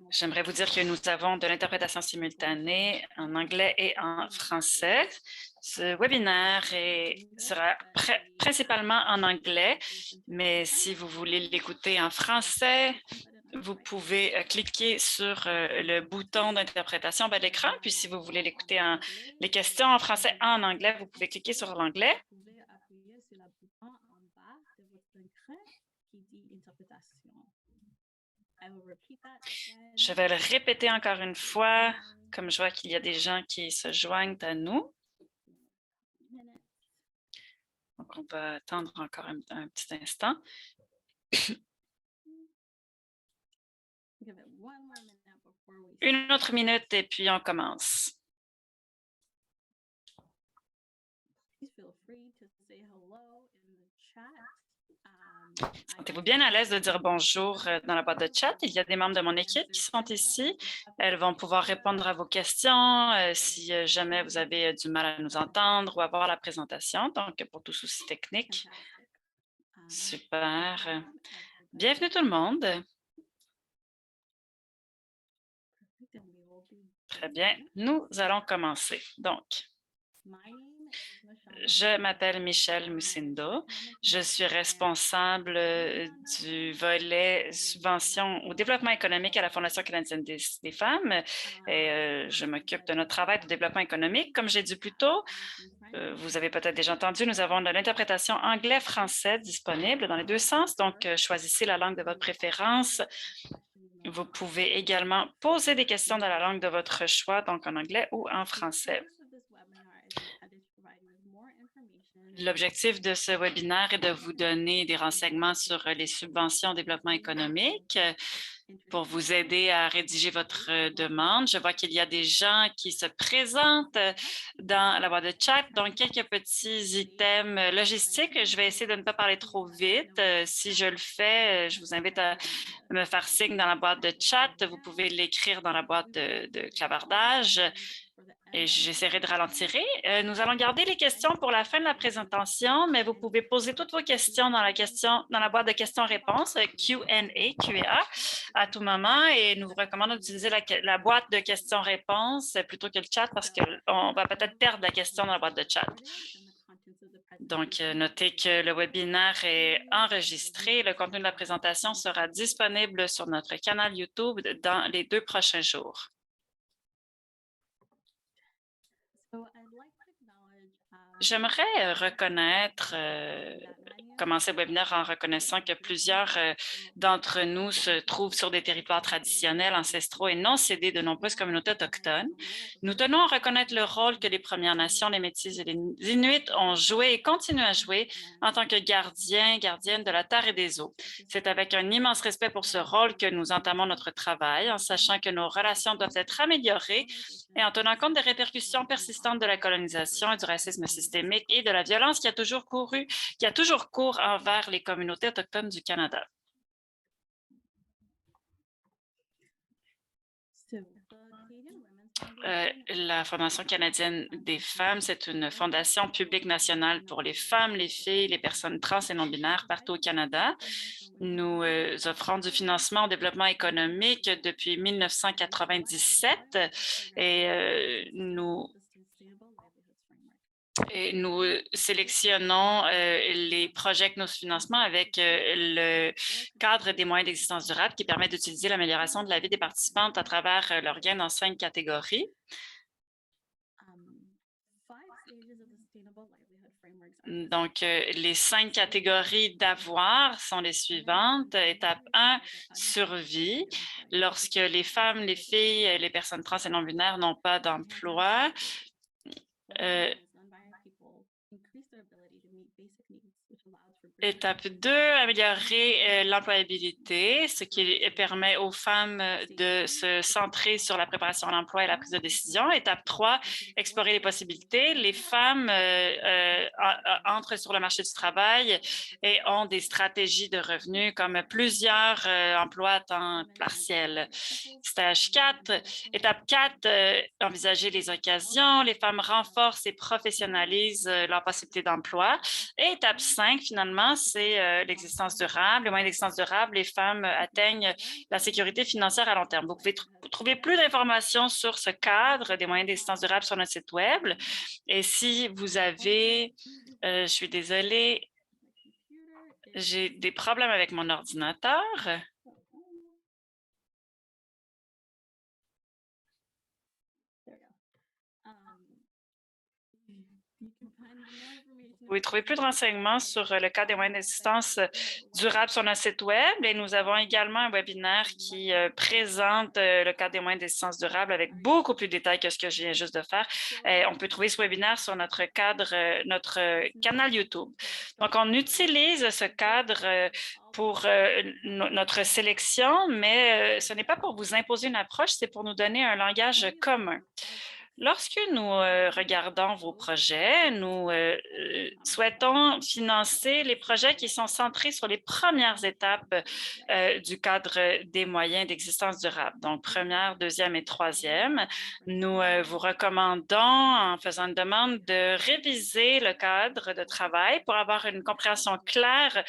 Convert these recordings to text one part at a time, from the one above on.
J'aimerais vous dire que nous avons de l'interprétation simultanée en anglais et en français. Ce webinaire sera principalement en anglais, mais si vous voulez l'écouter en français, vous pouvez cliquer sur le bouton d'interprétation en bas de l'écran. Puis si vous voulez l'écouter les questions en français et en anglais, vous pouvez cliquer sur l'anglais. Je vais le répéter encore une fois, comme je vois qu'il y a des gens qui se joignent à nous. Donc, on va attendre encore un petit instant. Une autre minute et puis on commence. Sentez-vous bien à l'aise de dire bonjour dans la boîte de chat. Il y a des membres de mon équipe qui sont ici. Elles vont pouvoir répondre à vos questions si jamais vous avez du mal à nous entendre ou à voir la présentation. Donc, pour tout souci technique. Super. Bienvenue tout le monde. Très bien. Nous allons commencer. Donc, je m'appelle Michelle Mussindo. Je suis responsable du volet subvention au développement économique à la Fondation canadienne des femmes et je m'occupe de notre travail de développement économique. Comme j'ai dit plus tôt, vous avez peut-être déjà entendu, nous avons de l'interprétation anglais-français disponible dans les deux sens, donc choisissez la langue de votre préférence. Vous pouvez également poser des questions dans la langue de votre choix, donc en anglais ou en français. L'objectif de ce webinaire est de vous donner des renseignements sur les subventions au développement économique pour vous aider à rédiger votre demande. Je vois qu'il y a des gens qui se présentent dans la boîte de chat, donc quelques petits items logistiques. Je vais essayer de ne pas parler trop vite. Si je le fais, je vous invite à me faire signe dans la boîte de chat. Vous pouvez l'écrire dans la boîte de clavardage. Et j'essaierai de ralentir. Nous allons garder les questions pour la fin de la présentation, mais vous pouvez poser toutes vos questions dans la boîte de questions-réponses, Q&A, à tout moment. Et nous vous recommandons d'utiliser la boîte de questions-réponses plutôt que le chat parce qu'on va peut-être perdre la question dans la boîte de chat. Donc, notez que le webinaire est enregistré. Le contenu de la présentation sera disponible sur notre canal YouTube dans les 2 prochains jours. J'aimerais commencer le webinaire en reconnaissant que plusieurs d'entre nous se trouvent sur des territoires traditionnels, ancestraux et non cédés de nombreuses communautés autochtones. Nous tenons à reconnaître le rôle que les Premières Nations, les Métis et les Inuits ont joué et continuent à jouer en tant que gardiennes de la terre et des eaux. C'est avec un immense respect pour ce rôle que nous entamons notre travail, en sachant que nos relations doivent être améliorées et en tenant compte des répercussions persistantes de la colonisation et du racisme systémique et de la violence qui a toujours cours envers les communautés autochtones du Canada. La Fondation canadienne des femmes, c'est une fondation publique nationale pour les femmes, les filles, les personnes trans et non-binaires partout au Canada. Nous offrons du financement au développement économique depuis 1997 et nous sélectionnons les projets que nous finançons avec le cadre des moyens d'existence durable qui permet d'utiliser l'amélioration de la vie des participantes à travers leurs gains dans 5 catégories. Donc, les 5 catégories d'avoir sont les suivantes. Étape 1, survie. Lorsque les femmes, les filles, les personnes trans et non-binaires n'ont pas d'emploi, étape 2, améliorer l'employabilité, ce qui permet aux femmes de se centrer sur la préparation à l'emploi et la prise de décision. Étape 3, explorer les possibilités. Les femmes entrent sur le marché du travail et ont des stratégies de revenus comme plusieurs emplois à temps partiel. Stage 4, étape 4, envisager les occasions. Les femmes renforcent et professionnalisent leurs possibilités d'emploi. Et étape 5, finalement, développement, c'est l'existence durable. Les moyens d'existence durable, les femmes atteignent la sécurité financière à long terme. Vous pouvez trouver plus d'informations sur ce cadre des moyens d'existence durable sur notre site Web. Et si vous avez, je suis désolée, j'ai des problèmes avec mon ordinateur. Vous pouvez trouver plus de renseignements sur le cadre des moyens d'assistance durable sur notre site Web et nous avons également un webinaire qui présente le cadre des moyens d'assistance durable avec beaucoup plus de détails que ce que je viens juste de faire. On peut trouver ce webinaire sur notre canal YouTube. Donc, on utilise ce cadre pour notre sélection, mais ce n'est pas pour vous imposer une approche, c'est pour nous donner un langage commun. Lorsque nous regardons vos projets, nous souhaitons financer les projets qui sont centrés sur les premières étapes du cadre des moyens d'existence durable. Donc, première, deuxième et troisième. Nous vous recommandons, en faisant une demande, de réviser le cadre de travail pour avoir une compréhension claire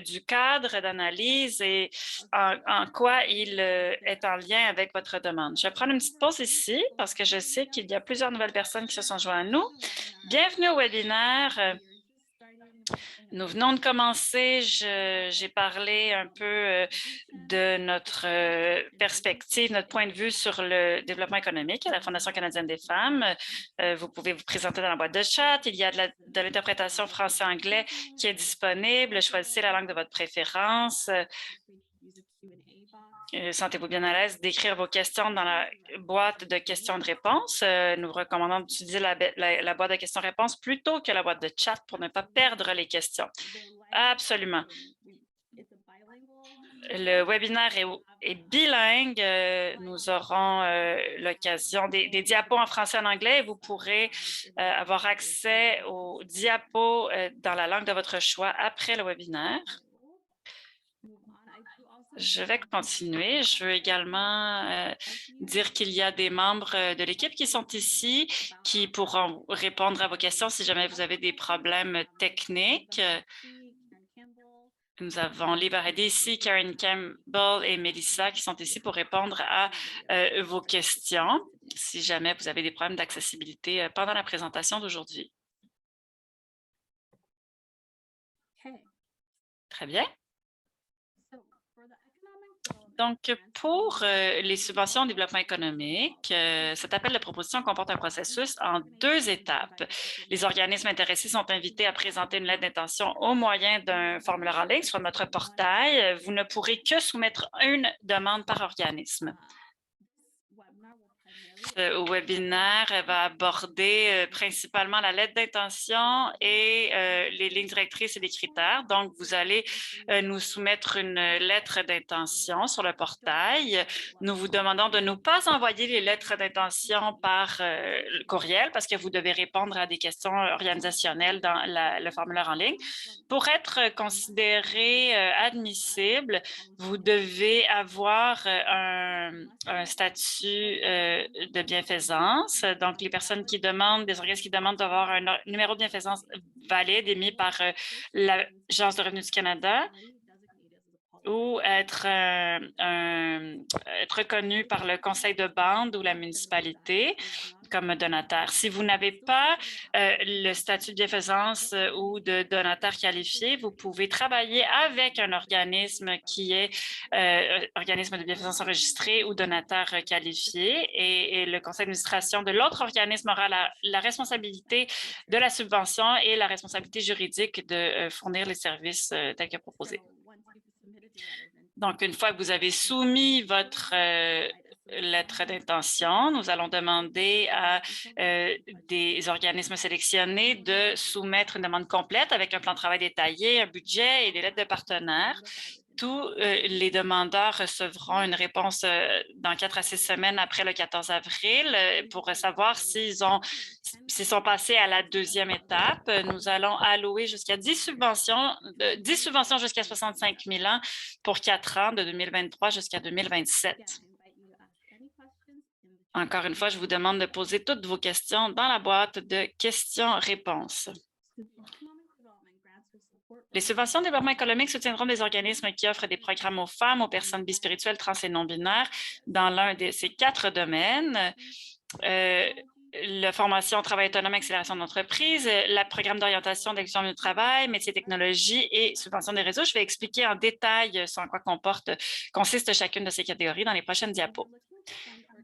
du cadre d'analyse et en quoi il est en lien avec votre demande. Je vais prendre une petite pause ici parce que je sais qu'il y a plusieurs nouvelles personnes qui se sont jointes à nous. Bienvenue au webinaire. Nous venons de commencer. J'ai parlé un peu de notre perspective, notre point de vue sur le développement économique à la Fondation canadienne des femmes. Vous pouvez vous présenter dans la boîte de chat. Il y a de l'interprétation français-anglais qui est disponible. Choisissez la langue de votre préférence. Sentez-vous bien à l'aise d'écrire vos questions dans la boîte de questions de réponses. Nous vous recommandons d'utiliser la boîte de questions-réponses plutôt que la boîte de chat pour ne pas perdre les questions. Absolument. Le webinaire est bilingue. Nous aurons l'occasion des diapos en français et en anglais. Vous pourrez avoir accès aux diapos dans la langue de votre choix après le webinaire. Je vais continuer. Je veux également dire qu'il y a des membres de l'équipe qui sont ici, qui pourront répondre à vos questions si jamais vous avez des problèmes techniques. Nous avons Liba ici, Karen Campbell et Melissa qui sont ici pour répondre à vos questions si jamais vous avez des problèmes d'accessibilité pendant la présentation d'aujourd'hui. Très bien. Donc, pour les subventions au développement économique, cet appel de proposition comporte un processus en 2 étapes. Les organismes intéressés sont invités à présenter une lettre d'intention au moyen d'un formulaire en ligne sur notre portail. Vous ne pourrez que soumettre une demande par organisme. Ce webinaire va aborder principalement la lettre d'intention et les lignes directrices et les critères. Donc, vous allez nous soumettre une lettre d'intention sur le portail. Nous vous demandons de ne pas envoyer les lettres d'intention par courriel parce que vous devez répondre à des questions organisationnelles dans le formulaire en ligne. Pour être considéré admissible, vous devez avoir un statut de bienfaisance. Donc, les personnes qui demandent, des organismes qui demandent d'avoir un numéro de bienfaisance valide émis par l'Agence de revenus du Canada ou être reconnu par le conseil de bande ou la municipalité comme donataire. Si vous n'avez pas le statut de bienfaisance ou de donataire qualifié, vous pouvez travailler avec un organisme qui est organisme de bienfaisance enregistré ou donateur qualifié et le conseil d'administration de l'autre organisme aura la responsabilité de la subvention et la responsabilité juridique de fournir les services tels que proposés. Donc, une fois que vous avez soumis votre lettre d'intention, nous allons demander à des organismes sélectionnés de soumettre une demande complète avec un plan de travail détaillé, un budget et des lettres de partenaires. Tous les demandeurs recevront une réponse dans 4 à 6 semaines après le 14 avril pour savoir s'ils sont passés à la 2e étape. Nous allons allouer jusqu'à 10 subventions jusqu'à 65 000 ans pour 4 ans, de 2023 jusqu'à 2027. Encore une fois, je vous demande de poser toutes vos questions dans la boîte de questions-réponses. Les subventions de développement économique soutiendront des organismes qui offrent des programmes aux femmes, aux personnes bispirituelles, trans et non-binaires dans l'un de ces 4 domaines. La formation au travail autonome, accélération d'entreprise, le programme d'orientation d'inclusion du travail, métiers et technologies et subvention des réseaux. Je vais expliquer en détail ce en quoi consiste chacune de ces catégories dans les prochaines diapos.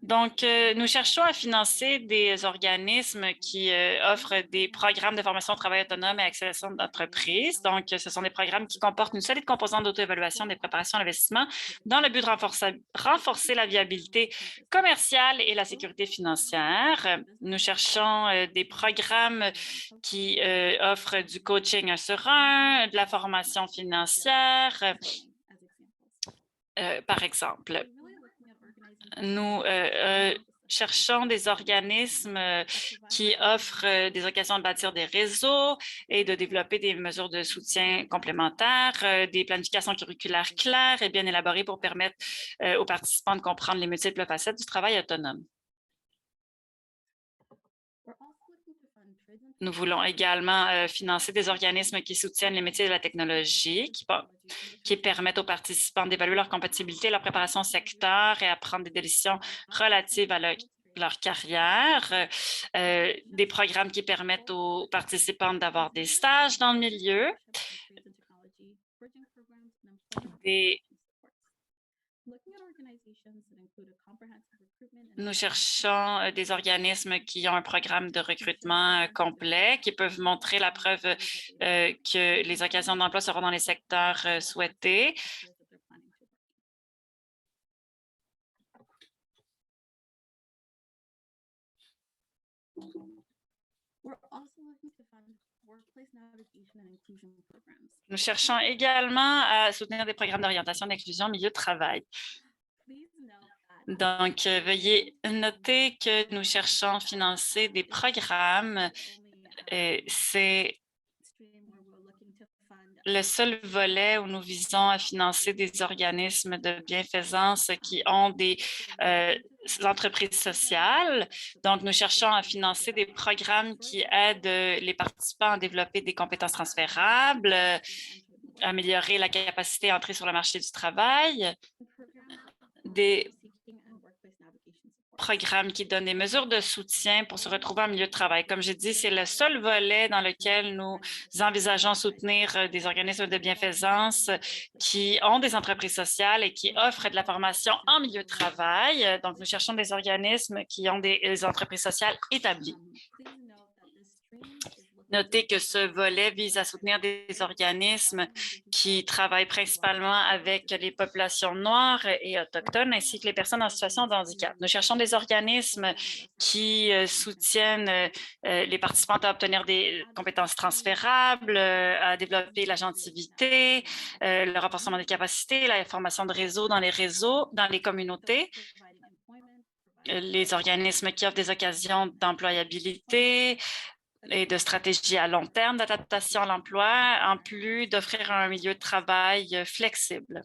Donc, nous cherchons à financer des organismes qui offrent des programmes de formation au travail autonome et accélération d'entreprise. Donc, ce sont des programmes qui comportent une solide composante d'auto-évaluation des préparations à l'investissement dans le but de renforcer la viabilité commerciale et la sécurité financière. Nous cherchons des programmes qui offrent du coaching 1 sur 1, de la formation financière, par exemple. Nous cherchons des organismes qui offrent des occasions de bâtir des réseaux et de développer des mesures de soutien complémentaires, des planifications curriculaires claires et bien élaborées pour permettre aux participants de comprendre les multiples facettes du travail autonome. Nous voulons également financer des organismes qui soutiennent les métiers de la technologie, qui permettent aux participants d'évaluer leur compatibilité et leur préparation au secteur et à prendre des décisions relatives à leur carrière, des programmes qui permettent aux participants d'avoir des stages dans le milieu, Nous cherchons des organismes qui ont un programme de recrutement complet, qui peuvent montrer la preuve que les occasions d'emploi seront dans les secteurs souhaités. Nous cherchons également à soutenir des programmes d'orientation d'inclusion au milieu de travail. Donc, veuillez noter que nous cherchons à financer des programmes. C'est le seul volet où nous visons à financer des organismes de bienfaisance qui ont des entreprises sociales. Donc, nous cherchons à financer des programmes qui aident les participants à développer des compétences transférables, améliorer la capacité à entrer sur le marché du travail, des programmes qui donnent des mesures de soutien pour se retrouver en milieu de travail. Comme j'ai dit, c'est le seul volet dans lequel nous envisageons soutenir des organismes de bienfaisance qui ont des entreprises sociales et qui offrent de la formation en milieu de travail. Donc, nous cherchons des organismes qui ont des entreprises sociales établies. Notez que ce volet vise à soutenir des organismes qui travaillent principalement avec les populations noires et autochtones, ainsi que les personnes en situation de handicap. Nous cherchons des organismes qui soutiennent les participants à obtenir des compétences transférables, à développer l'agentivité, le renforcement des capacités, la formation de réseau, dans les communautés, les organismes qui offrent des occasions d'employabilité, et de stratégies à long terme d'adaptation à l'emploi, en plus d'offrir un milieu de travail flexible.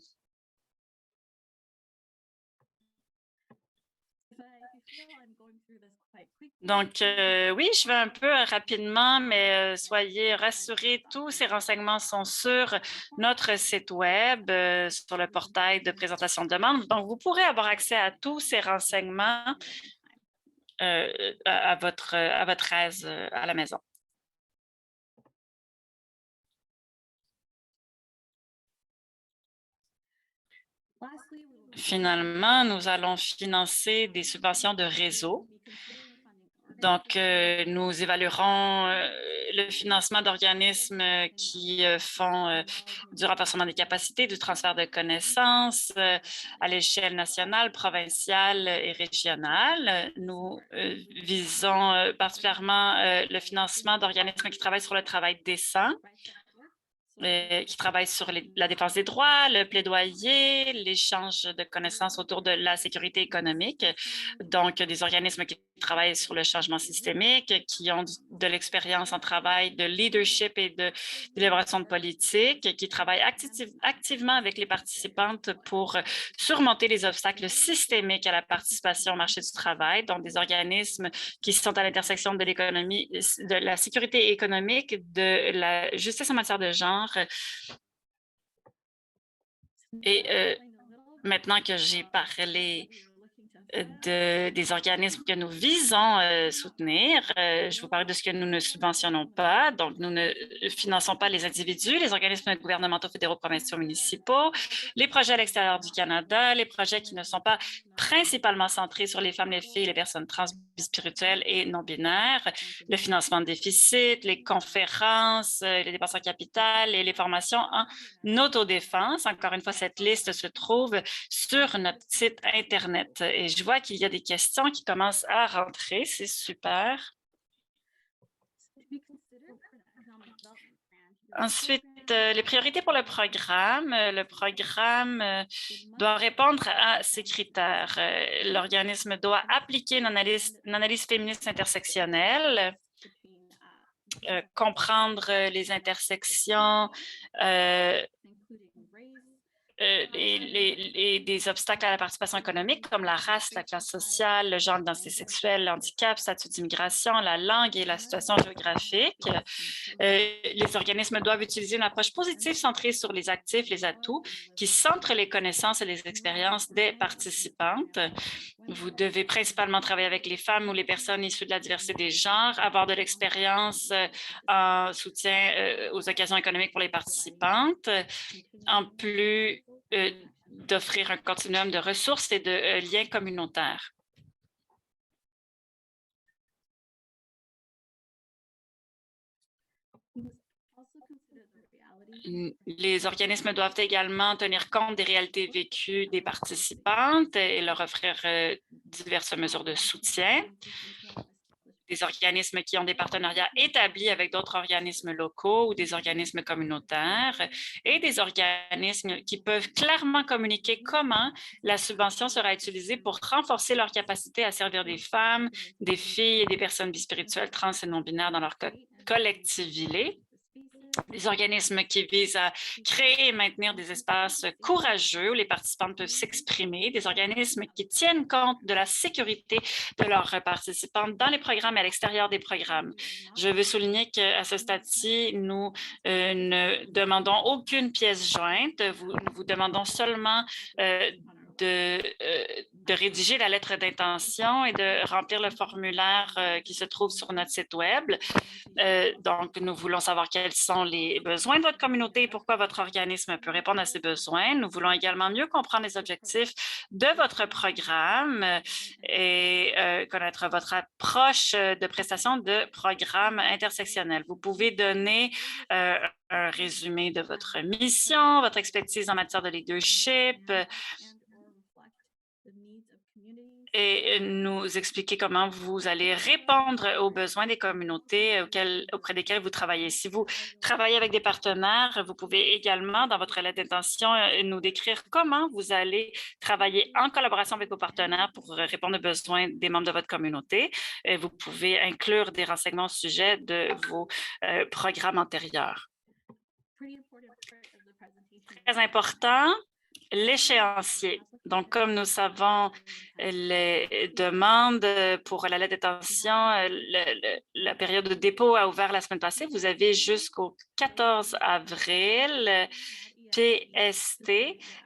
Donc, oui, je vais un peu rapidement, mais soyez rassurés, tous ces renseignements sont sur notre site Web, sur le portail de présentation de demande. Donc, vous pourrez avoir accès à tous ces renseignements à votre aise à la maison. Finalement, nous allons financer des subventions de réseau. Donc, nous évaluerons le financement d'organismes qui font du renforcement des capacités, du transfert de connaissances à l'échelle nationale, provinciale et régionale. Nous visons particulièrement le financement d'organismes qui travaillent sur le travail décent, qui travaillent sur la défense des droits, le plaidoyer, l'échange de connaissances autour de la sécurité économique. Donc, des organismes qui travaillent sur le changement systémique, qui ont de l'expérience en travail de leadership et de d'élaboration de politique, qui travaillent activement avec les participantes pour surmonter les obstacles systémiques à la participation au marché du travail. Donc, des organismes qui sont à l'intersection de l'économie, de la sécurité économique, de la justice en matière de genre genre. Et maintenant que j'ai parlé des organismes que nous visons soutenir. Je vous parle de ce que nous ne subventionnons pas. Donc, nous ne finançons pas les individus, les organismes gouvernementaux fédéraux, provinciaux, municipaux, les projets à l'extérieur du Canada, les projets qui ne sont pas principalement centrés sur les femmes, les filles, les personnes trans, bispirituelles et non-binaires, le financement de déficit, les conférences, les dépenses en capital et les formations en autodéfense. Encore une fois, cette liste se trouve sur notre site Internet. Et je vois qu'il y a des questions qui commencent à rentrer. C'est super. Ensuite, les priorités pour le programme. Le programme doit répondre à ces critères. L'organisme doit appliquer une analyse féministe intersectionnelle, comprendre les intersections, des obstacles à la participation économique comme la race, la classe sociale, le genre, l'identité sexuelle, le handicap, statut d'immigration, la langue et la situation géographique. Les organismes doivent utiliser une approche positive centrée sur les actifs, les atouts, qui centrent les connaissances et les expériences des participantes. Vous devez principalement travailler avec les femmes ou les personnes issues de la diversité des genres, avoir de l'expérience en soutien aux occasions économiques pour les participantes, en plus d'offrir un continuum de ressources et de liens communautaires. Les organismes doivent également tenir compte des réalités vécues des participantes et leur offrir diverses mesures de soutien. Des organismes qui ont des partenariats établis avec d'autres organismes locaux ou des organismes communautaires et des organismes qui peuvent clairement communiquer comment la subvention sera utilisée pour renforcer leur capacité à servir des femmes, des filles et des personnes bispirituelles, trans et non-binaires dans leur collectivité. Des organismes qui visent à créer et maintenir des espaces courageux où les participantes peuvent s'exprimer, des organismes qui tiennent compte de la sécurité de leurs participantes dans les programmes et à l'extérieur des programmes. Je veux souligner qu'à ce stade-ci, nous ne demandons aucune pièce jointe. Nous vous demandons seulement de rédiger la lettre d'intention et de remplir le formulaire qui se trouve sur notre site Web. Donc, nous voulons savoir quels sont les besoins de votre communauté et pourquoi votre organisme peut répondre à ces besoins. Nous voulons également mieux comprendre les objectifs de votre programme et connaître votre approche de prestation de programmes intersectionnels. Vous pouvez donner un résumé de votre mission, votre expertise en matière de leadership, et nous expliquer comment vous allez répondre aux besoins des communautés auprès desquelles vous travaillez. Si vous travaillez avec des partenaires, vous pouvez également, dans votre lettre d'intention, nous décrire comment vous allez travailler en collaboration avec vos partenaires pour répondre aux besoins des membres de votre communauté. Vous pouvez inclure des renseignements au sujet de vos programmes antérieurs. Très important, l'échéancier. Donc, comme nous savons, les demandes pour la lettre d'intention, la période de dépôt a ouvert la semaine passée. Vous avez jusqu'au 14 avril, PST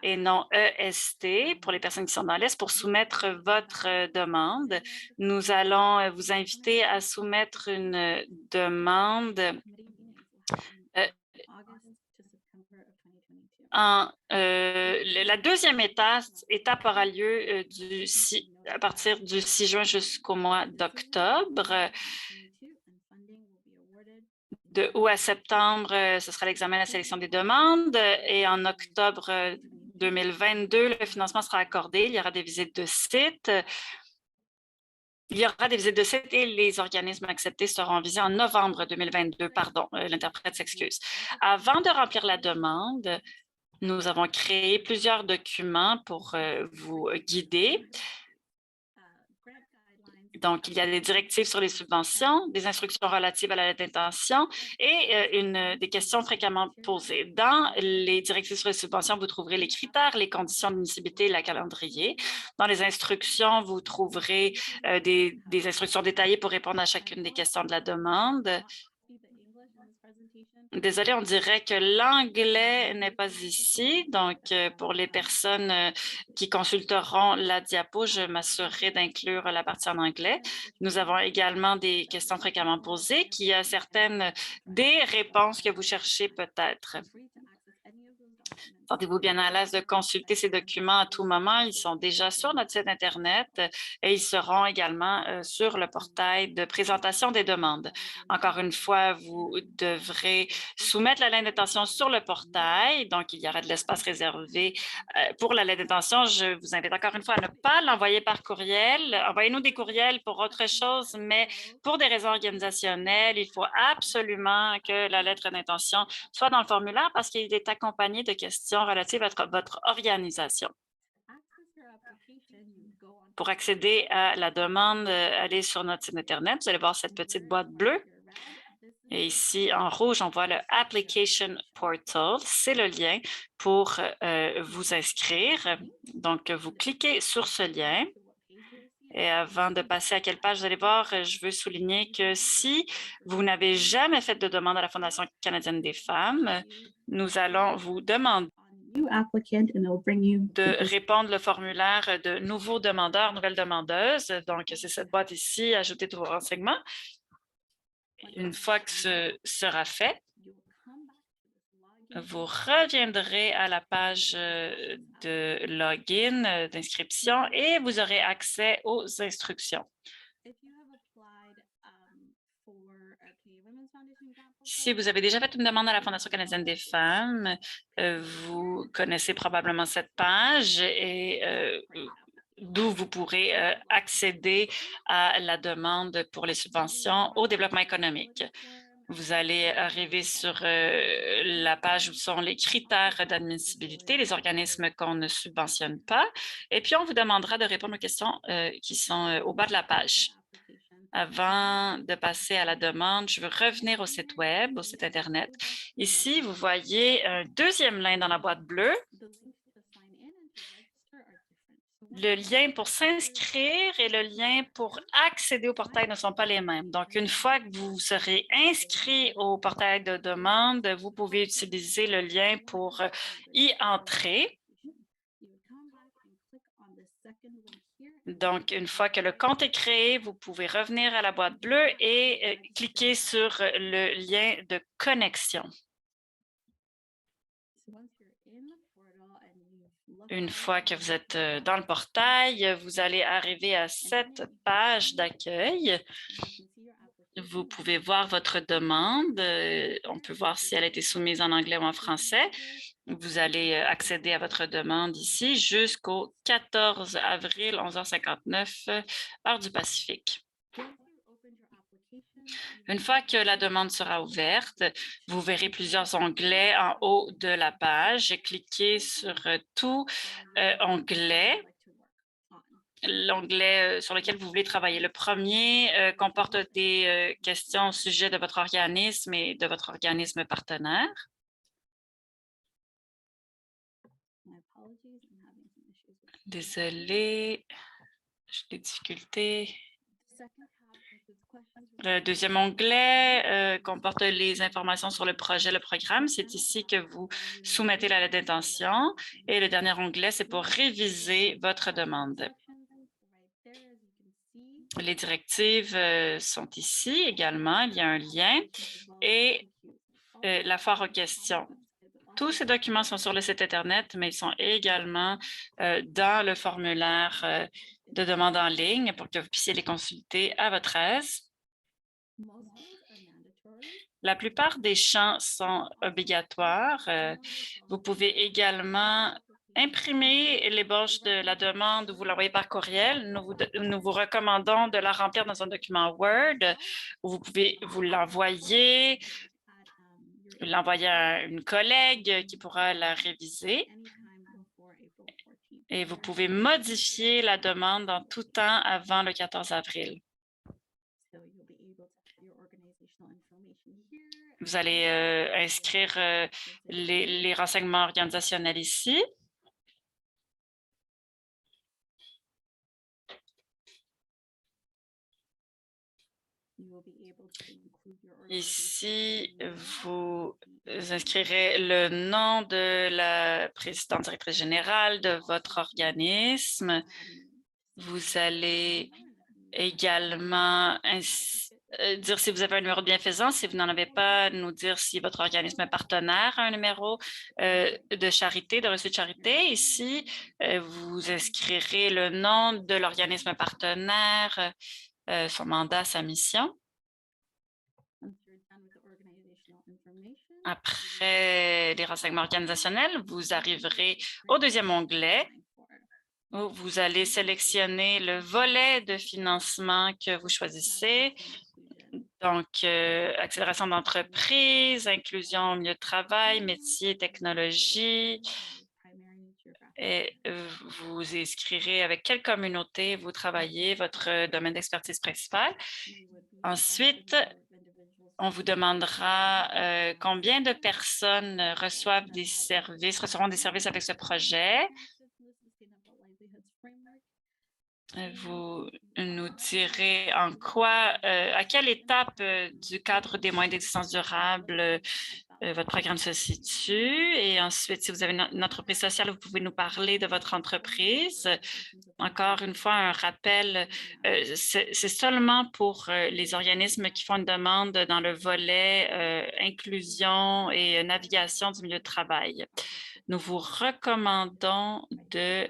et non EST pour les personnes qui sont dans l'Est pour soumettre votre demande. Nous allons vous inviter à soumettre une demande la deuxième étape aura lieu à partir du 6 juin jusqu'au mois d'octobre. De août à septembre, ce sera l'examen de la sélection des demandes et en octobre 2022, le financement sera accordé. Il y aura des visites de sites. Il y aura des visites de sites et les organismes acceptés seront visés en novembre 2022. Pardon, l'interprète s'excuse. Avant de remplir la demande, nous avons créé plusieurs documents pour vous guider. Donc, il y a des directives sur les subventions, des instructions relatives à la lettre d'intention et des questions fréquemment posées. Dans les directives sur les subventions, vous trouverez les critères, les conditions d'admissibilité et le calendrier. Dans les instructions, vous trouverez des instructions détaillées pour répondre à chacune des questions de la demande. Désolée, on dirait que l'anglais n'est pas ici. Donc, pour les personnes qui consulteront la diapo, je m'assurerai d'inclure la partie en anglais. Nous avons également des questions fréquemment posées, qui a certaines des réponses que vous cherchez peut-être. Sentez-vous bien à l'aise de consulter ces documents à tout moment. Ils sont déjà sur notre site Internet et ils seront également sur le portail de présentation des demandes. Encore une fois, vous devrez soumettre la lettre d'intention sur le portail. Donc, il y aura de l'espace réservé pour la lettre d'intention. Je vous invite encore une fois à ne pas l'envoyer par courriel. Envoyez-nous des courriels pour autre chose, mais pour des raisons organisationnelles, il faut absolument que la lettre d'intention soit dans le formulaire parce qu'il est accompagné de questions relatives à votre organisation. Pour accéder à la demande, allez sur notre site Internet. Vous allez voir cette petite boîte bleue. Et ici, en rouge, on voit le Application Portal. C'est le lien pour vous inscrire. Donc, vous cliquez sur ce lien. Et avant de passer à quelle page vous allez voir, je veux souligner que si vous n'avez jamais fait de demande à la Fondation canadienne des femmes, nous allons vous demander de répondre le formulaire de nouveaux demandeurs, nouvelles demandeuses. Donc, c'est cette boîte ici, ajoutez tous vos renseignements. Une fois que ce sera fait, vous reviendrez à la page de login, d'inscription et vous aurez accès aux instructions. Si vous avez déjà fait une demande à la Fondation canadienne des femmes, vous connaissez probablement cette page et d'où vous pourrez accéder à la demande pour les subventions au développement économique. Vous allez arriver sur la page où sont les critères d'admissibilité, les organismes qu'on ne subventionne pas, et puis on vous demandera de répondre aux questions qui sont au bas de la page. Avant de passer à la demande, je veux revenir au site Web, au site Internet. Ici, vous voyez un deuxième lien dans la boîte bleue. Le lien pour s'inscrire et le lien pour accéder au portail ne sont pas les mêmes. Donc, une fois que vous serez inscrit au portail de demande, vous pouvez utiliser le lien pour y entrer. Donc, une fois que le compte est créé, vous pouvez revenir à la boîte bleue et cliquer sur le lien de connexion. Une fois que vous êtes dans le portail, vous allez arriver à cette page d'accueil. Vous pouvez voir votre demande. On peut voir si elle a été soumise en anglais ou en français. Vous allez accéder à votre demande ici jusqu'au 14 avril, 11h59, heure du Pacifique. Une fois que la demande sera ouverte, vous verrez plusieurs onglets en haut de la page. Cliquez sur tout onglet, l'onglet sur lequel vous voulez travailler. Le premier comporte des questions au sujet de votre organisme et de votre organisme partenaire. Désolée, j'ai des difficultés. Le deuxième onglet comporte les informations sur le projet, le programme. C'est ici que vous soumettez la lettre d'intention. Et le dernier onglet, c'est pour réviser votre demande. Les directives sont ici également. Il y a un lien et la foire aux questions. Tous ces documents sont sur le site Internet, mais ils sont également dans le formulaire de demande en ligne pour que vous puissiez les consulter à votre aise. La plupart des champs sont obligatoires. Vous pouvez également imprimer l'ébauche de la demande ou vous l'envoyer par courriel. Nous vous recommandons de la remplir dans un document Word où vous pouvez vous l'envoyer à une collègue qui pourra la réviser. Et vous pouvez modifier la demande en tout temps avant le 14 avril. Vous allez inscrire les renseignements organisationnels ici. Ici, vous inscrirez le nom de la présidente directrice générale de votre organisme. Vous allez également dire si vous avez un numéro de bienfaisance. Si vous n'en avez pas, nous dire si votre organisme est partenaire à un numéro de charité, de reçu de charité. Ici, vous inscrirez le nom de l'organisme partenaire, son mandat, sa mission. Après les renseignements organisationnels, vous arriverez au deuxième onglet où vous allez sélectionner le volet de financement que vous choisissez. Donc, accélération d'entreprise, inclusion au milieu de travail, métier, technologie. Et vous inscrirez avec quelle communauté vous travaillez, votre domaine d'expertise principal. Ensuite, on vous demandera combien de personnes recevront des services avec ce projet. Vous nous direz en quoi, à quelle étape du cadre des moyens d'existence durable votre programme se situe. Et ensuite, si vous avez une entreprise sociale, vous pouvez nous parler de votre entreprise. Encore une fois, un rappel, c'est seulement pour les organismes qui font une demande dans le volet inclusion et navigation du milieu de travail. Nous vous recommandons de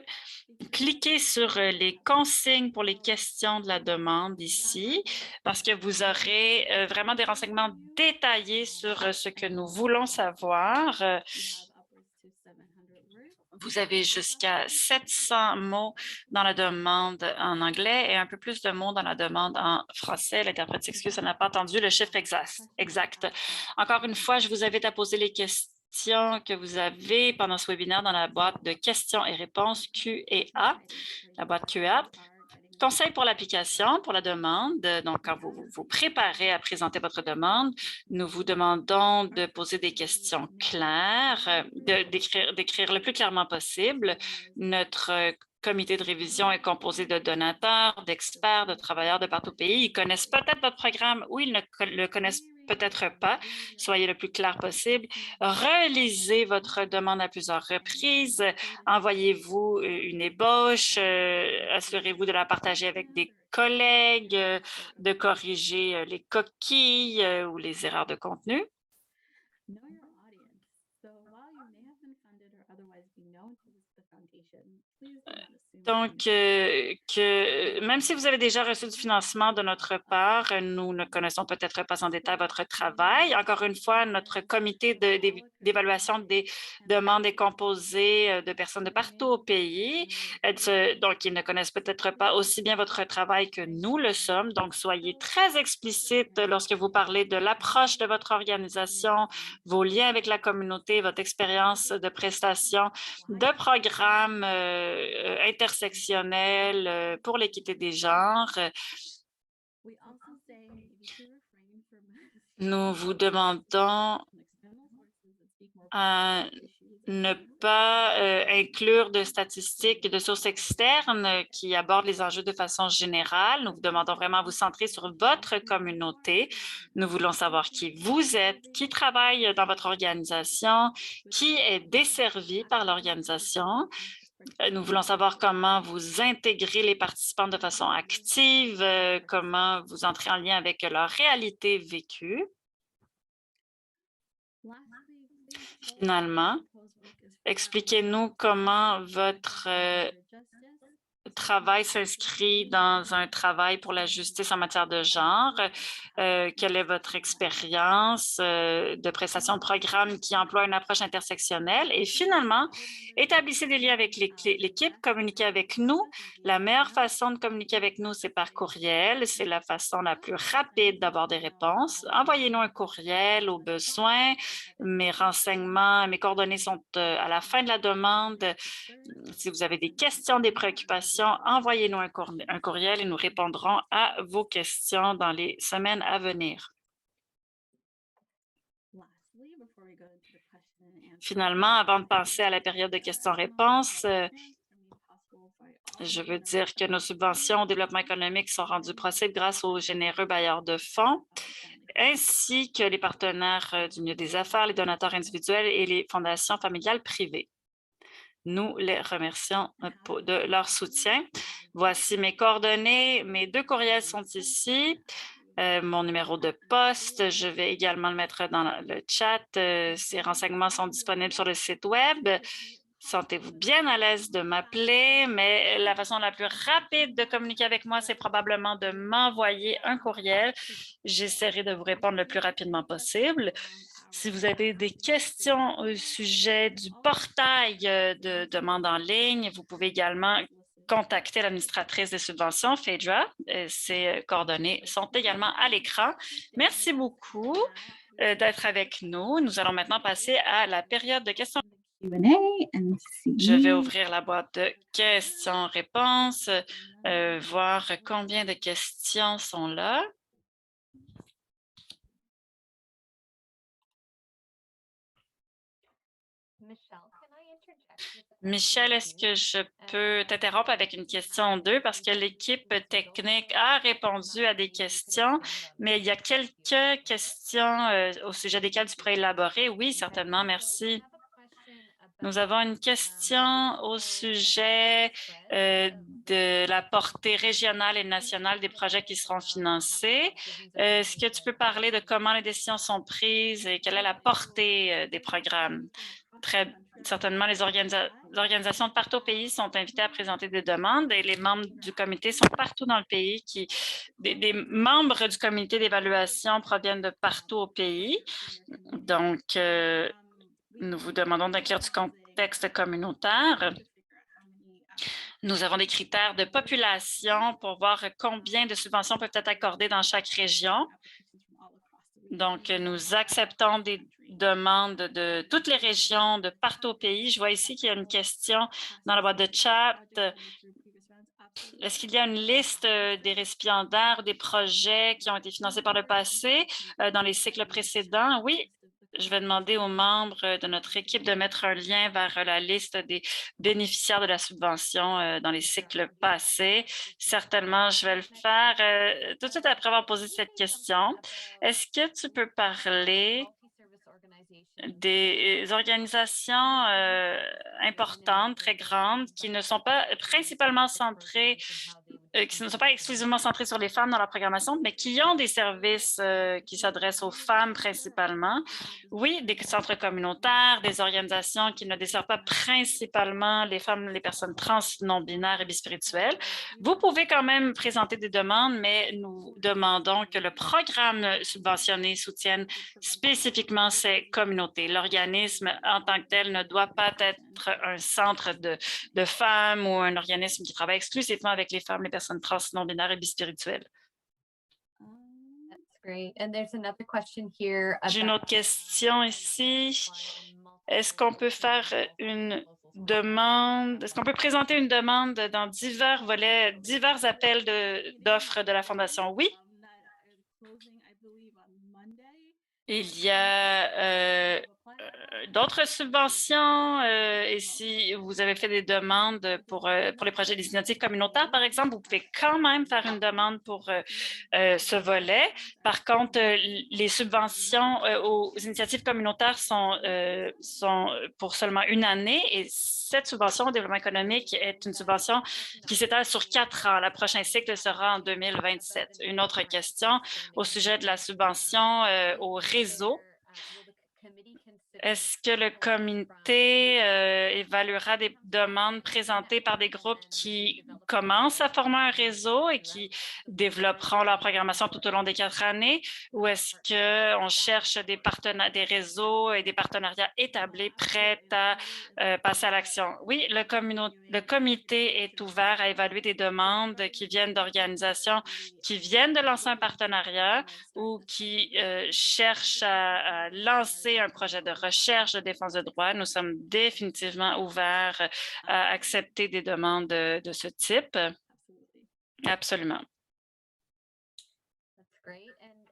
cliquer sur les consignes pour les questions de la demande ici, parce que vous aurez vraiment des renseignements détaillés sur ce que nous voulons savoir. Vous avez jusqu'à 700 mots dans la demande en anglais et un peu plus de mots dans la demande en français. L'interprète s'excuse, elle n'a pas entendu le chiffre exact. Encore une fois, je vous invite à poser les questions que vous avez pendant ce webinaire dans la boîte de questions et réponses Q&A, la boîte Q&A. Conseil pour l'application, pour la demande. Donc, quand vous vous préparez à présenter votre demande, nous vous demandons de poser des questions claires, d'écrire le plus clairement possible. Notre comité de révision est composé de donateurs, d'experts, de travailleurs de partout au pays. Ils connaissent peut-être votre programme ou ils ne le connaissent peut-être pas. Soyez le plus clair possible. Relisez votre demande à plusieurs reprises. Envoyez-vous une ébauche. Assurez-vous de la partager avec des collègues, de corriger les coquilles ou les erreurs de contenu. Donc, même si vous avez déjà reçu du financement de notre part, nous ne connaissons peut-être pas en détail votre travail. Encore une fois, notre comité d'évaluation des demandes est composé de personnes de partout au pays. Donc, ils ne connaissent peut-être pas aussi bien votre travail que nous le sommes. Donc, soyez très explicite lorsque vous parlez de l'approche de votre organisation, vos liens avec la communauté, votre expérience de prestation de programmes intersectionnels pour l'équité des genres. Nous vous demandons à ne pas inclure de statistiques et de sources externes qui abordent les enjeux de façon générale. Nous vous demandons vraiment à vous centrer sur votre communauté. Nous voulons savoir qui vous êtes, qui travaille dans votre organisation, qui est desservi par l'organisation. Nous voulons savoir comment vous intégrez les participants de façon active, comment vous entrez en lien avec leur réalité vécue. Finalement, expliquez-nous comment votre travail s'inscrit dans un travail pour la justice en matière de genre. Quelle est votre expérience de prestation de programme qui emploie une approche intersectionnelle? Et finalement, établissez des liens avec l'équipe, communiquez avec nous. La meilleure façon de communiquer avec nous, c'est par courriel. C'est la façon la plus rapide d'avoir des réponses. Envoyez-nous un courriel au besoin. Mes renseignements, mes coordonnées sont à la fin de la demande. Si vous avez des questions, des préoccupations, envoyez-nous un courriel et nous répondrons à vos questions dans les semaines à venir. Finalement, avant de passer à la période de questions-réponses, Je veux dire que nos subventions au développement économique sont rendues possibles grâce aux généreux bailleurs de fonds, ainsi que les partenaires du milieu des affaires, les donateurs individuels et les fondations familiales privées. Nous les remercions de leur soutien. Voici mes coordonnées. Mes 2 courriels sont ici. Mon numéro de poste, je vais également le mettre dans le chat. Ces renseignements sont disponibles sur le site web. Sentez-vous bien à l'aise de m'appeler, mais la façon la plus rapide de communiquer avec moi, c'est probablement de m'envoyer un courriel. J'essaierai de vous répondre le plus rapidement possible. Si vous avez des questions au sujet du portail de demande en ligne, vous pouvez également contacter l'administratrice des subventions, Phaedra. Ses coordonnées sont également à l'écran. Merci beaucoup d'être avec nous. Nous allons maintenant passer à la période de questions. Je vais ouvrir la boîte de questions-réponses, voir combien de questions sont là. Michel, est-ce que je peux t'interrompre avec une question 2 parce que l'équipe technique a répondu à des questions, mais il y a quelques questions au sujet desquelles tu pourrais élaborer. Oui, certainement, merci. Nous avons une question au sujet de la portée régionale et nationale des projets qui seront financés. Est-ce que tu peux parler de comment les décisions sont prises et quelle est la portée des programmes? Très certainement, les organisations de partout au pays sont invitées à présenter des demandes et les membres du comité sont partout dans le pays. Des membres du comité d'évaluation proviennent de partout au pays. Donc, nous vous demandons d'inclure du contexte communautaire. Nous avons des critères de population pour voir combien de subventions peuvent être accordées dans chaque région. Donc, nous acceptons des demandes de toutes les régions, de partout au pays. Je vois ici qu'il y a une question dans la boîte de chat. Est-ce qu'il y a une liste des récipiendaires, des projets qui ont été financés par le passé dans les cycles précédents? Oui, je vais demander aux membres de notre équipe de mettre un lien vers la liste des bénéficiaires de la subvention dans les cycles passés. Certainement, je vais le faire tout de suite après avoir posé cette question. Est-ce que tu peux parler des organisations importantes, très grandes, qui ne sont pas principalement centrées, qui ne sont pas exclusivement centrées sur les femmes dans la programmation, mais qui ont des services qui s'adressent aux femmes principalement. Oui, des centres communautaires, des organisations qui ne desservent pas principalement les femmes, les personnes trans, non-binaires et bispirituelles. Vous pouvez quand même présenter des demandes, mais nous demandons que le programme subventionné soutienne spécifiquement ces communautés. L'organisme en tant que tel ne doit pas être un centre de femmes ou un organisme qui travaille exclusivement avec les femmes, les personnes trans, non-binaires et bispirituelles. J'ai une autre question ici. Est-ce qu'on peut faire une demande? Est-ce qu'on peut présenter une demande dans divers volets, divers appels d'offres de la Fondation? Oui. Il y a d'autres subventions et si vous avez fait des demandes pour les projets des initiatives communautaires, par exemple, vous pouvez quand même faire une demande pour ce volet. Par contre, les subventions aux initiatives communautaires sont pour seulement une année et cette subvention au développement économique est une subvention qui s'étale sur 4 ans. Le prochain cycle sera en 2027. Une autre question au sujet de la subvention au réseau. Est-ce que le comité évaluera des demandes présentées par des groupes qui commencent à former un réseau et qui développeront leur programmation tout au long des 4 années? Ou est-ce qu'on cherche des réseaux et des partenariats établis prêts à passer à l'action? Oui, le comité est ouvert à évaluer des demandes qui viennent d'organisations qui viennent de lancer un partenariat ou qui cherchent à lancer un projet de recherche de défense de droits. Nous sommes définitivement ouverts à accepter des demandes de ce type. Absolument.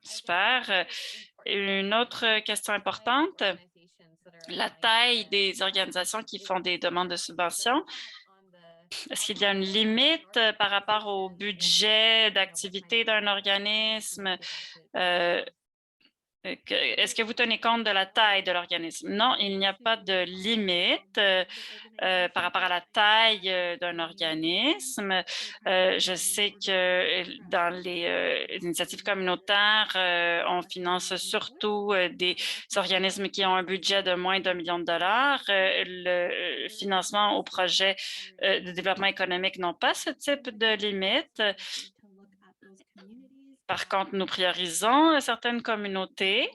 Super. Une autre question importante, la taille des organisations qui font des demandes de subvention. Est-ce qu'il y a une limite par rapport au budget d'activité d'un organisme? Euh, Est-ce que vous tenez compte de la taille de l'organisme? Non, il n'y a pas de limite par rapport à la taille d'un organisme. Je sais que dans les initiatives communautaires, on finance surtout des organismes qui ont un budget de moins d'1 million de dollars. Le financement au projet de développement économique n'ont pas ce type de limite. Par contre, nous priorisons certaines communautés.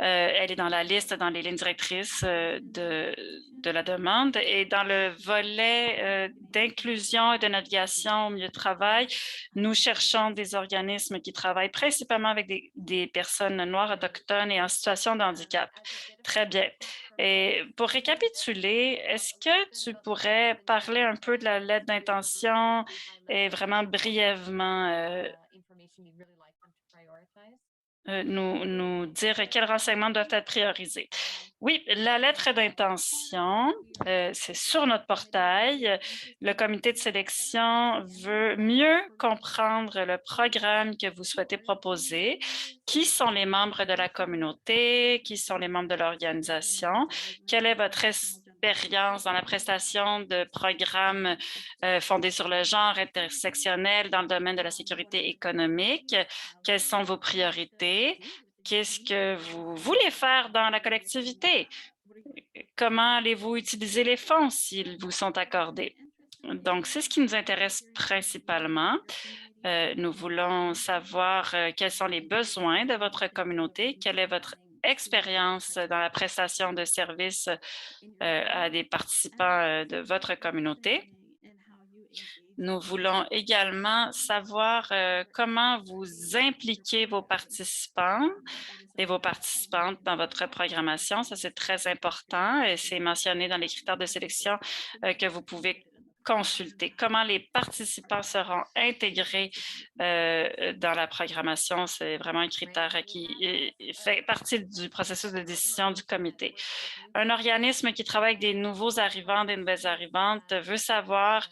Elle est dans la liste, dans les lignes directrices de la demande. Et dans le volet d'inclusion et de navigation au milieu de travail, nous cherchons des organismes qui travaillent principalement avec des personnes noires, autochtones et en situation de handicap. Très bien. Et pour récapituler, est-ce que tu pourrais parler un peu de la lettre d'intention et vraiment brièvement nous dire quels renseignements doivent être priorisés? Oui, la lettre d'intention, c'est sur notre portail. Le comité de sélection veut mieux comprendre le programme que vous souhaitez proposer, qui sont les membres de la communauté, qui sont les membres de l'organisation, quelle est votre expérience dans la prestation de programmes fondés sur le genre intersectionnel dans le domaine de la sécurité économique, quelles sont vos priorités, qu'est-ce que vous voulez faire dans la collectivité, comment allez-vous utiliser les fonds s'ils vous sont accordés. Donc, c'est ce qui nous intéresse principalement. Nous voulons savoir quels sont les besoins de votre communauté, quelle est votre expérience dans la prestation de services à des participants de votre communauté. Nous voulons également savoir comment vous impliquez vos participants et vos participantes dans votre programmation. Ça, c'est très important et c'est mentionné dans les critères de sélection que vous pouvez consulter. Comment les participants seront intégrés dans la programmation, c'est vraiment un critère qui fait partie du processus de décision du comité. Un organisme qui travaille avec des nouveaux arrivants, des nouvelles arrivantes, veut savoir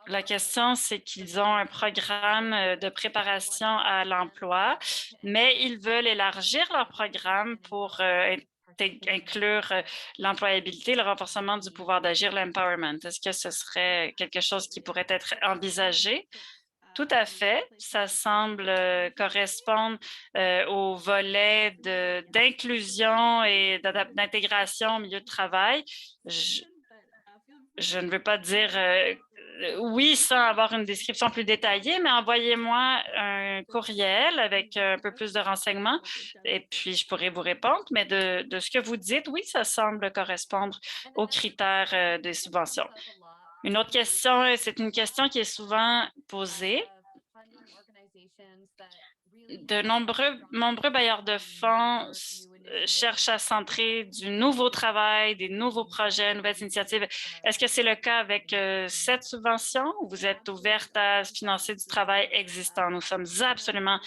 la question, c'est qu'ils ont un programme de préparation à l'emploi, mais ils veulent élargir leur programme pour inclure l'employabilité, le renforcement du pouvoir d'agir, l'empowerment. Est-ce que ce serait quelque chose qui pourrait être envisagé? Tout à fait. Ça semble correspondre au volet d'inclusion et d'intégration au milieu de travail. Je ne veux pas dire oui sans avoir une description plus détaillée, mais envoyez-moi un courriel avec un peu plus de renseignements et puis je pourrai vous répondre. Mais de ce que vous dites, oui, ça semble correspondre aux critères des subventions. Une autre question, et c'est une question qui est souvent posée. De nombreux bailleurs de fonds cherchent à centrer du nouveau travail, des nouveaux projets, nouvelles initiatives. Est-ce que c'est le cas avec cette subvention ou vous êtes ouverte à financer du travail existant? Nous sommes absolument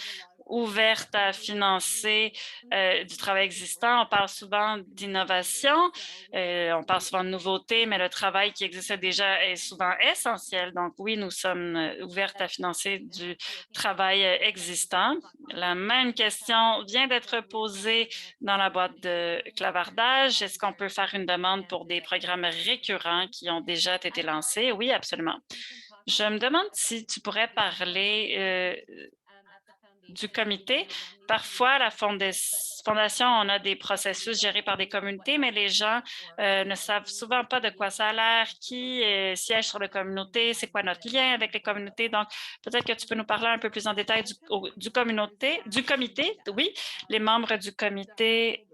ouvertes à financer du travail existant. On parle souvent d'innovation, on parle souvent de nouveautés, mais le travail qui existe déjà est souvent essentiel. Donc oui, nous sommes ouvertes à financer du travail existant. La même question vient d'être posée dans la boîte de clavardage. Est-ce qu'on peut faire une demande pour des programmes récurrents qui ont déjà été lancés? Oui, absolument. Je me demande si tu pourrais parler du comité. Parfois, à la fondation, on a des processus gérés par des communautés, mais les gens ne savent souvent pas de quoi ça a l'air, qui siège sur la communauté, c'est quoi notre lien avec les communautés. Donc, peut-être que tu peux nous parler un peu plus en détail du comité. Oui, les membres du comité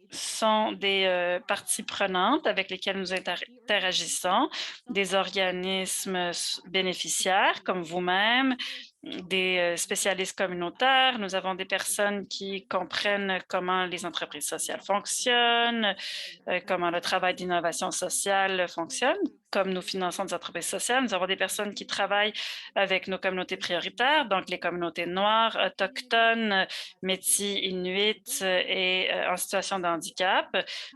sont des parties prenantes avec lesquelles nous interagissons, des organismes bénéficiaires comme vous-même, des spécialistes communautaires. Nous avons des personnes qui comprennent comment les entreprises sociales fonctionnent, comment le travail d'innovation sociale fonctionne. comme nous finançons des entreprises sociales, nous avons des personnes qui travaillent avec nos communautés prioritaires, donc les communautés noires, autochtones, métis, inuits et en situation de handicap.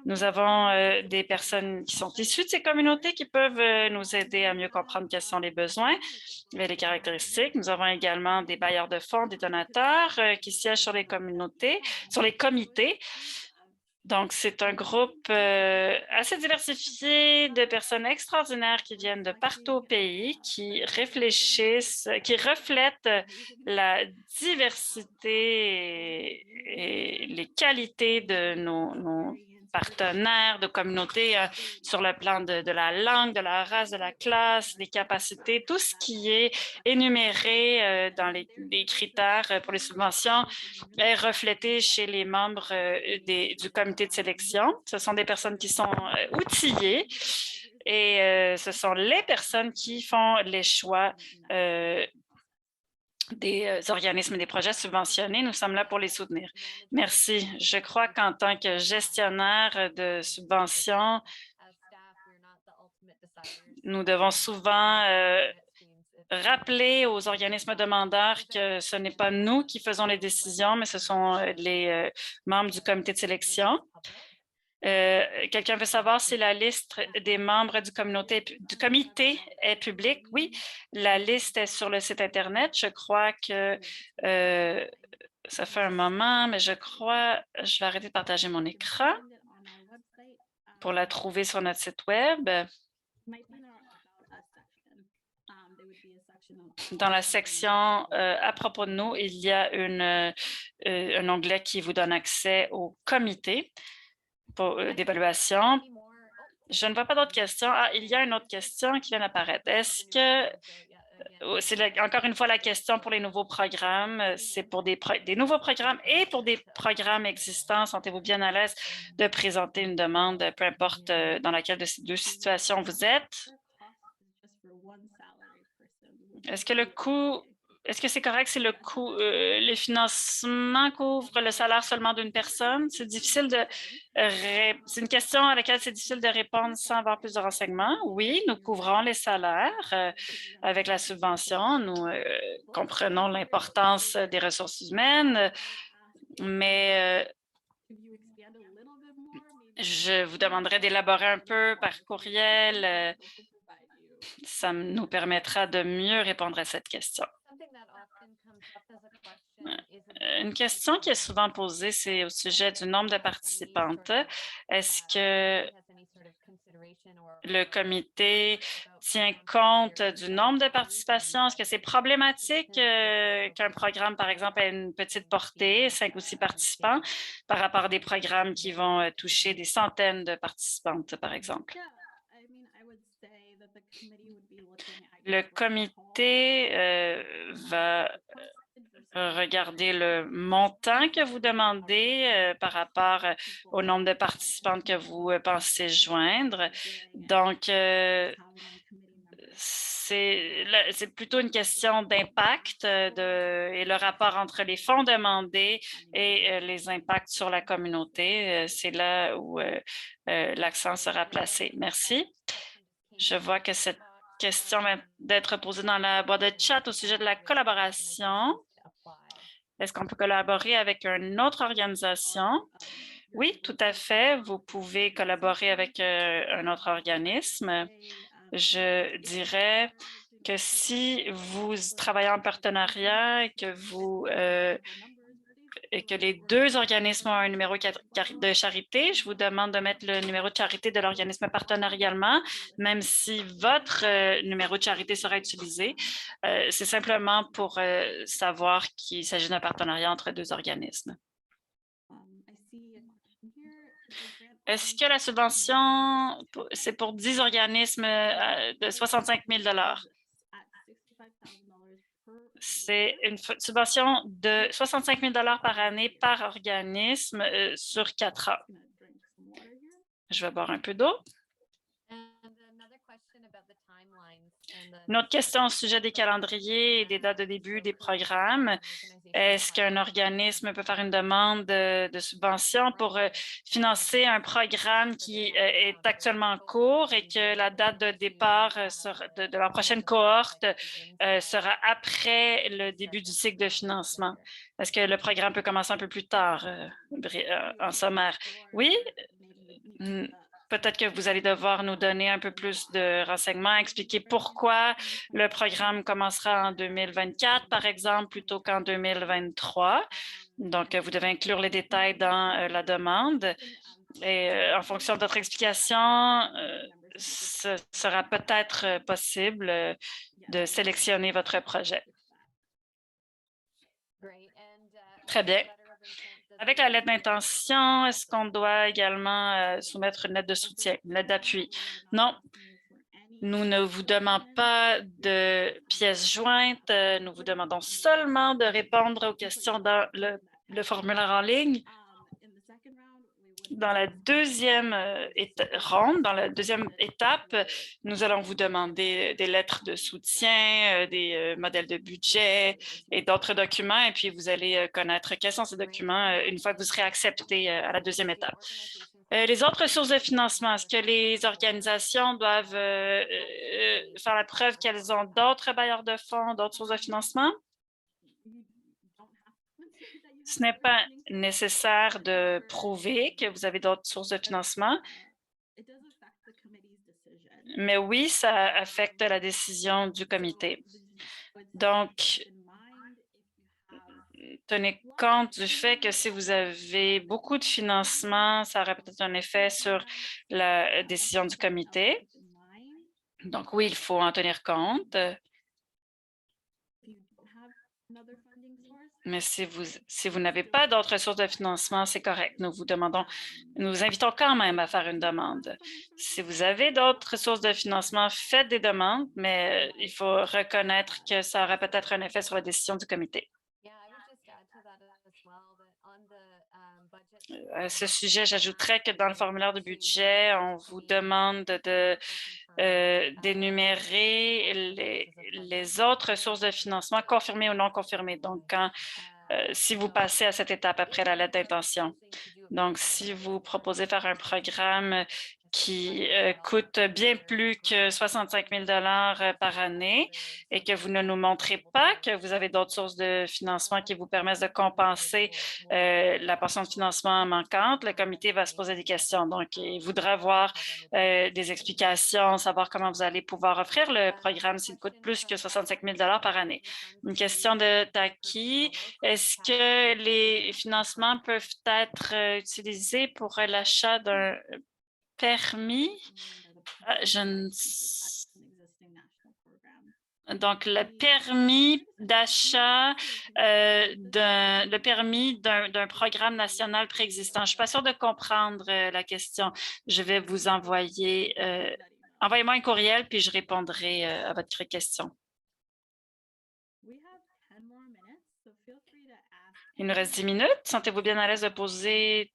Nous avons des personnes qui sont issues de ces communautés qui peuvent nous aider à mieux comprendre quels sont les besoins et les caractéristiques. Nous avons également des bailleurs de fonds, des donateurs qui siègent sur les communautés, sur les comités. Donc, c'est un groupe assez diversifié de personnes extraordinaires qui viennent de partout au pays, qui réfléchissent, qui reflètent la diversité et les qualités de nos partenaires, de communautés sur le plan de la langue, de la race, de la classe, des capacités, tout ce qui est énuméré dans les critères pour les subventions est reflété chez les membres du comité de sélection. Ce sont des personnes qui sont outillées et ce sont les personnes qui font les choix des organismes et des projets subventionnés. Nous sommes là pour les soutenir. Merci. Je crois qu'en tant que gestionnaire de subventions, nous devons souvent rappeler aux organismes demandeurs que ce n'est pas nous qui faisons les décisions, mais ce sont les membres du comité de sélection. Quelqu'un veut savoir si la liste des membres du comité est publique? Oui, la liste est sur le site Internet. Je crois que ça fait un moment, mais je vais arrêter de partager mon écran pour la trouver sur notre site Web. Dans la section à propos de nous, il y a un onglet qui vous donne accès au comité d'évaluation. Je ne vois pas d'autres questions. Ah, il y a une autre question qui vient d'apparaître. Est-ce que, c'est encore une fois la question pour les nouveaux programmes, c'est pour des nouveaux programmes et pour des programmes existants, sentez-vous bien à l'aise de présenter une demande, peu importe dans laquelle de ces deux situations vous êtes? Est-ce que est-ce que c'est correct si les financements couvrent le salaire seulement d'une personne? C'est difficile c'est une question à laquelle c'est difficile de répondre sans avoir plus de renseignements. Oui, nous couvrons les salaires avec la subvention. Nous comprenons l'importance des ressources humaines, mais je vous demanderai d'élaborer un peu par courriel. Ça nous permettra de mieux répondre à cette question. Une question qui est souvent posée, c'est au sujet du nombre de participantes. Est-ce que le comité tient compte du nombre de participations? Est-ce que c'est problématique qu'un programme, par exemple, ait une petite portée, 5 ou 6 participants, par rapport à des programmes qui vont toucher des centaines de participantes, par exemple? Le comité va regarder le montant que vous demandez par rapport au nombre de participantes que vous pensez joindre. Donc, c'est plutôt une question d'impact et le rapport entre les fonds demandés et les impacts sur la communauté. C'est là où l'accent sera placé. Merci. Je vois que cette question vient d'être posée dans la boîte de chat au sujet de la collaboration. Est-ce qu'on peut collaborer avec une autre organisation? Oui, tout à fait. Vous pouvez collaborer avec un autre organisme. Je dirais que si vous travaillez en partenariat et que les deux organismes ont un numéro de charité, je vous demande de mettre le numéro de charité de l'organisme partenarialement, même si votre numéro de charité sera utilisé. C'est simplement pour savoir qu'il s'agit d'un partenariat entre deux organismes. Est-ce que la subvention, c'est pour 10 organismes de 65 000 $? C'est une subvention de 65 000 $ par année par organisme sur 4 ans. Je vais boire un peu d'eau. Une autre question au sujet des calendriers et des dates de début des programmes. Est-ce qu'un organisme peut faire une demande de subvention pour financer un programme qui est actuellement en cours et que la date de départ de la prochaine cohorte sera après le début du cycle de financement? Est-ce que le programme peut commencer un peu plus tard, en sommaire? Oui. Peut-être que vous allez devoir nous donner un peu plus de renseignements, expliquer pourquoi le programme commencera en 2024, par exemple, plutôt qu'en 2023. Donc, vous devez inclure les détails dans la demande. Et en fonction de votre explication, ce sera peut-être possible de sélectionner votre projet. Très bien. Avec la lettre d'intention, est-ce qu'on doit également soumettre une lettre de soutien, une lettre d'appui? Non. Nous ne vous demandons pas de pièces jointes. Nous vous demandons seulement de répondre aux questions dans le formulaire en ligne. Dans la deuxième ronde, dans la deuxième étape, nous allons vous demander des lettres de soutien, des modèles de budget et d'autres documents. Et puis, vous allez connaître quels sont ces documents une fois que vous serez accepté à la deuxième étape. Les autres sources de financement, est-ce que les organisations doivent faire la preuve qu'elles ont d'autres bailleurs de fonds, d'autres sources de financement? Ce n'est pas nécessaire de prouver que vous avez d'autres sources de financement, mais oui, ça affecte la décision du comité. Donc, tenez compte du fait que si vous avez beaucoup de financement, ça aurait peut-être un effet sur la décision du comité. Donc oui, il faut en tenir compte. Mais si vous n'avez pas d'autres sources de financement, c'est correct. Nous vous invitons quand même à faire une demande. Si vous avez d'autres sources de financement, faites des demandes, mais il faut reconnaître que ça aurait peut-être un effet sur la décision du comité. À ce sujet, j'ajouterais que dans le formulaire de budget, on vous demande d'énumérer les autres sources de financement confirmées ou non confirmées. Donc, si vous passez à cette étape après la lettre d'intention. Donc, si vous proposez faire un programme qui coûte bien plus que 65 000 par année et que vous ne nous montrez pas que vous avez d'autres sources de financement qui vous permettent de compenser la portion de financement manquante, le comité va se poser des questions. Donc, il voudra avoir des explications, savoir comment vous allez pouvoir offrir le programme s'il coûte plus que 65 000 par année. Une question de Taki. Est-ce que les financements peuvent être utilisés pour l'achat d'un permis? Donc, le permis d'achat d'un programme national préexistant. Je ne suis pas sûre de comprendre la question. Je vais vous envoyer, envoyez-moi un courriel, puis je répondrai à votre question. Il nous reste 10 minutes. Sentez-vous bien à l'aise de poser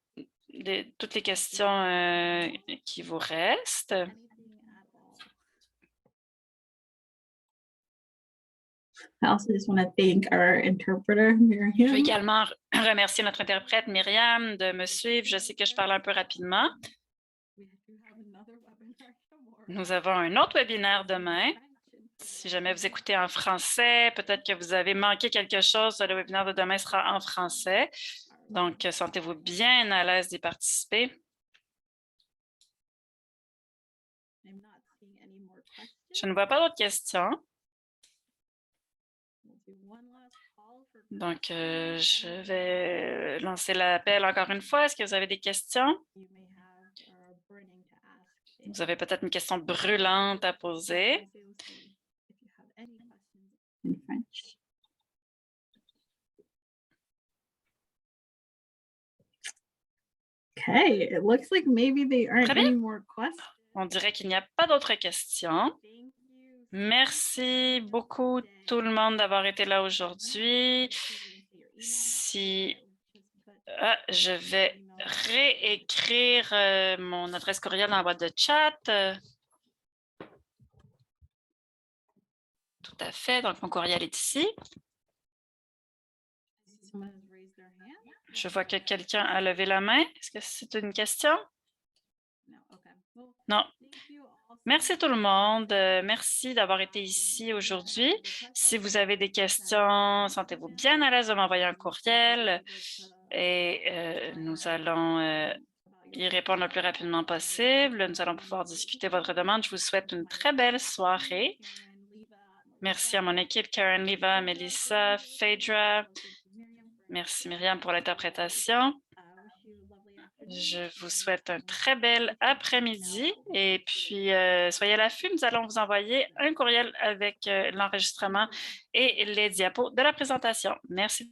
toutes les questions qui vous restent? Je veux également remercier notre interprète Myriam de me suivre. Je sais que je parle un peu rapidement. Nous avons un autre webinaire demain. Si jamais vous écoutez en français, peut-être que vous avez manqué quelque chose. Le webinaire de demain sera en français. Donc, sentez-vous bien à l'aise d'y participer. Je ne vois pas d'autres questions. Donc, je vais lancer l'appel encore une fois. Est-ce que vous avez des questions? Vous avez peut-être une question brûlante à poser. Okay, it looks like maybe they aren't Très bien. any more questions. On dirait qu'il n'y a pas d'autres questions. Merci beaucoup tout le monde d'avoir été là aujourd'hui. Je vais réécrire mon adresse courriel dans la boîte de chat. à fait. Donc, mon courriel est ici. Someone has raised their hand. Je vois que quelqu'un a levé la main. Est-ce que c'est une question? No. Okay. Well, Non. thank you all so Merci much. tout le monde. Merci d'avoir été ici aujourd'hui. Si vous avez des questions, sentez-vous bien à l'aise de m'envoyer un courriel et nous allons y répondre le plus rapidement possible. Nous allons pouvoir discuter votre demande. Je vous souhaite une très belle soirée. Merci à mon équipe, Karen, Liva, Melissa, Phaedra. Merci Myriam pour l'interprétation. Je vous souhaite un très bel après-midi et puis soyez à l'affût, nous allons vous envoyer un courriel avec l'enregistrement et les diapos de la présentation. Merci.